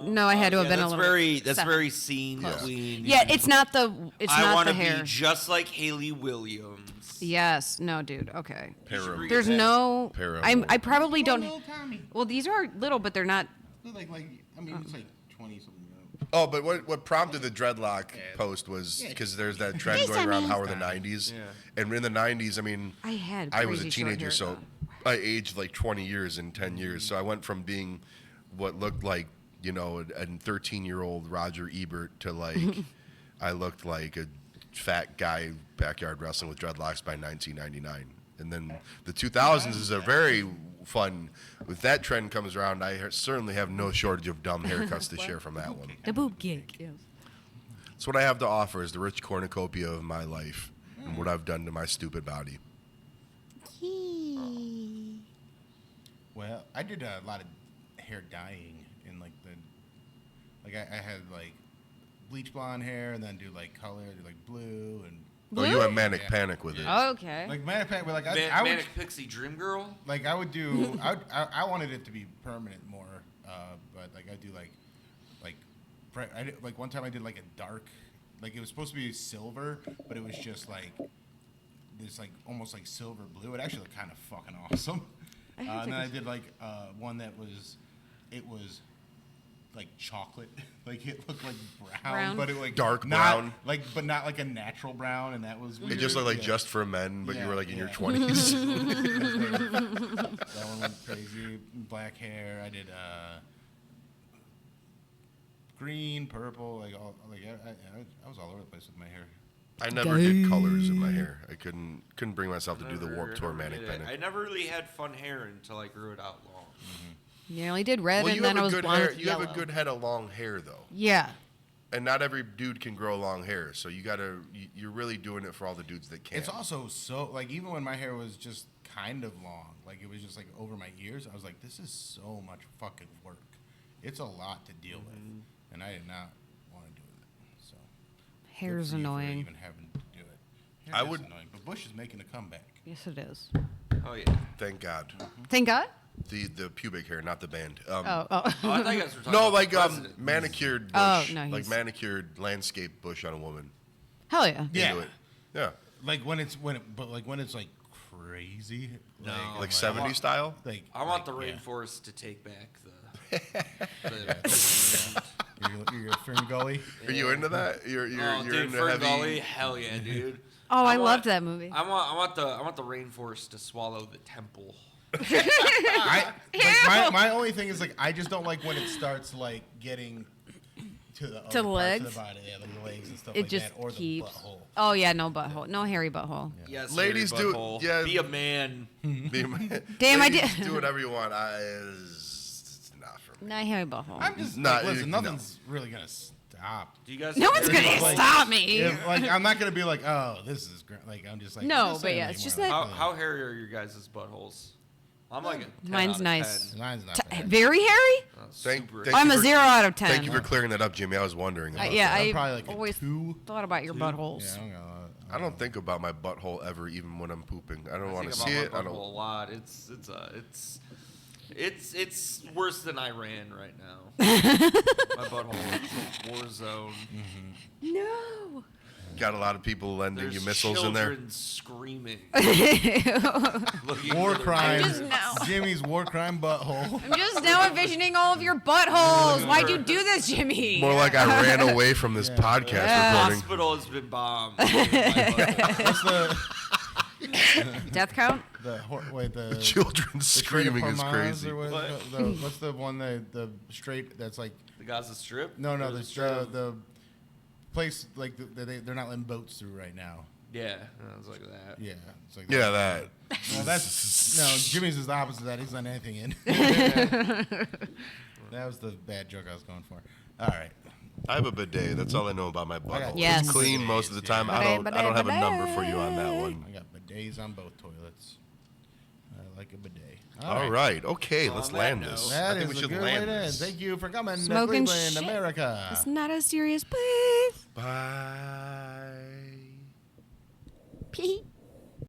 No, I had to have Yeah, been a that's little. very that's seven. very scene clean. Yeah, it's not the. It's I not want the to hair. be just like Haley Williams. Yes. No, dude. Okay. Param- Read There's that. no. Paramore. I probably don't. Little Tommy. Well, these are little, but they're not. Like I mean, it's like 20 something. Oh, but what prompted the dreadlock post was because there's that trend going around how are the 90s. Yeah. And in the 90s, I mean, I had I was a crazy short teenager, hair, so I aged like 20 years in 10 years. So I went from being what looked like, you know, a 13-year-old Roger Ebert to like, I looked like a fat guy backyard wrestling with dreadlocks by 1999. And then the 2000s is a very fun. If that trend comes around, I certainly have no shortage of dumb haircuts to share from that one. The boob gig. Yes. That's what I have to offer is the rich cornucopia of my life and what I've done to my stupid body. Well, I did a lot of hair dyeing in like I had like bleach blonde hair and then do like color, do like blue and Oh, you went manic Yeah. panic with it. Okay. like manic panic. But like Man, I would Manic Pixie Dream Girl. like I would do I wanted it to be permanent more, but like I do like I did, like one time I did like a dark, like it was supposed to be silver, but it was just like this like almost like silver blue. It actually looked kind of fucking awesome. I have And to then I go- did like one that was like chocolate, like it looked like brown, Brown? but it like Dark not, brown? like but not like a natural brown, and that was weird. It just looked like Yeah. just for men, but you Yeah, were like in your yeah. 20s. That one went crazy. Black hair. I did green, purple, like all like I was all over the place with my hair. I never did colors in my hair. I couldn't bring myself to do the Warped Tour Never manic did it. I panic. never really had fun hair until I grew it out long. You only did red, Well, and you then have I a was good blonde hair. with You have a yellow. good head of long hair though, Yeah. and not every dude can grow long hair. So you're really doing it for all the dudes that can. It's also so like even when my hair was just kind of long, like it was just like over my ears, I was like, this is so much fucking work. It's a lot to deal with, and I did not want to do it. So Hair's good for you for annoying. even having to do it. I is would- annoying, but Bush is making a comeback. Yes, it is. Oh yeah. Thank God. Thank God. The pubic hair, not the band. Oh. Oh, I thought you guys were talking No, about like the president. manicured Oh, bush, no, like he's- manicured landscape bush on a woman. Hell yeah. Yeah. Into it. Yeah, Like when it's like crazy, No. like I 70s want- style. like I want the yeah. rainforest to take back the You're a fern gully. Are you into that? You're oh, dude, into Fern heavy. Gully, hell yeah, dude. Oh, I want- loved that movie. I want the rainforest to swallow the temple. My only thing is like I just don't like when it starts like getting to the other the parts legs? of the body, yeah, like the legs and stuff It like just that, or keeps. the butthole. Oh yeah, no butthole, no hairy butthole. Yes, Ladies hairy do- butthole. yeah. Be a man. Damn, I Ladies, did. do whatever you want. It's not for me. Not hairy butthole. I'm just Not- listen. no. Nothing's really gonna stop. Do you guys? No one's hairy gonna butthole? stop me. If, like I'm not gonna be like, oh, this is great. Like I'm just like No, just but saying yeah, like it's just more that- like, How hairy are your guys' buttholes? I'm like a 10 Mine's out of nice. 10. Mine's not bad. Very hairy? Thank Super you I'm a for- 0 out of 10. Thank you for clearing that up, Jimmy. I was wondering. About Yeah, that. I'm I probably like a always 2. thought about your buttholes. Yeah, I'm gonna, I don't think about my butthole ever, even when I'm pooping. I don't I want think to about see my it. I butthole don't. a lot. It's worse than Iran right now. My butthole is a war zone. No. Got a lot of people lending There's you missiles in there. children screaming. war crime. just now- Jimmy's war crime butthole. I'm just now envisioning all of your buttholes. Why'd you do this, Jimmy? More like I ran away from this podcast Yeah. recording. Hospital has been bombed. My butthole. What's Death count? the Children screaming is Hamas crazy. or what- What? what's the one the straight that's like The Gaza Strip? no Or the place like they're not letting boats through right now. Yeah, it was like that. Yeah, it's like Yeah, that. Well, that's no. Jimmy's is the opposite of that. He's letting anything in. That was the bad joke I was going for. All right. I have a bidet. That's all I know about my got butthole. Yes. It's clean most of the time. I don't have a number for you on that one. I got bidets on both toilets. I like a bidet. All right. Okay, let's On that land note, this. That I think is we a should good way land to end. this. Thank you for coming Smoking to Cleveland, shit. America. It's not as serious, please. Bye. Pee.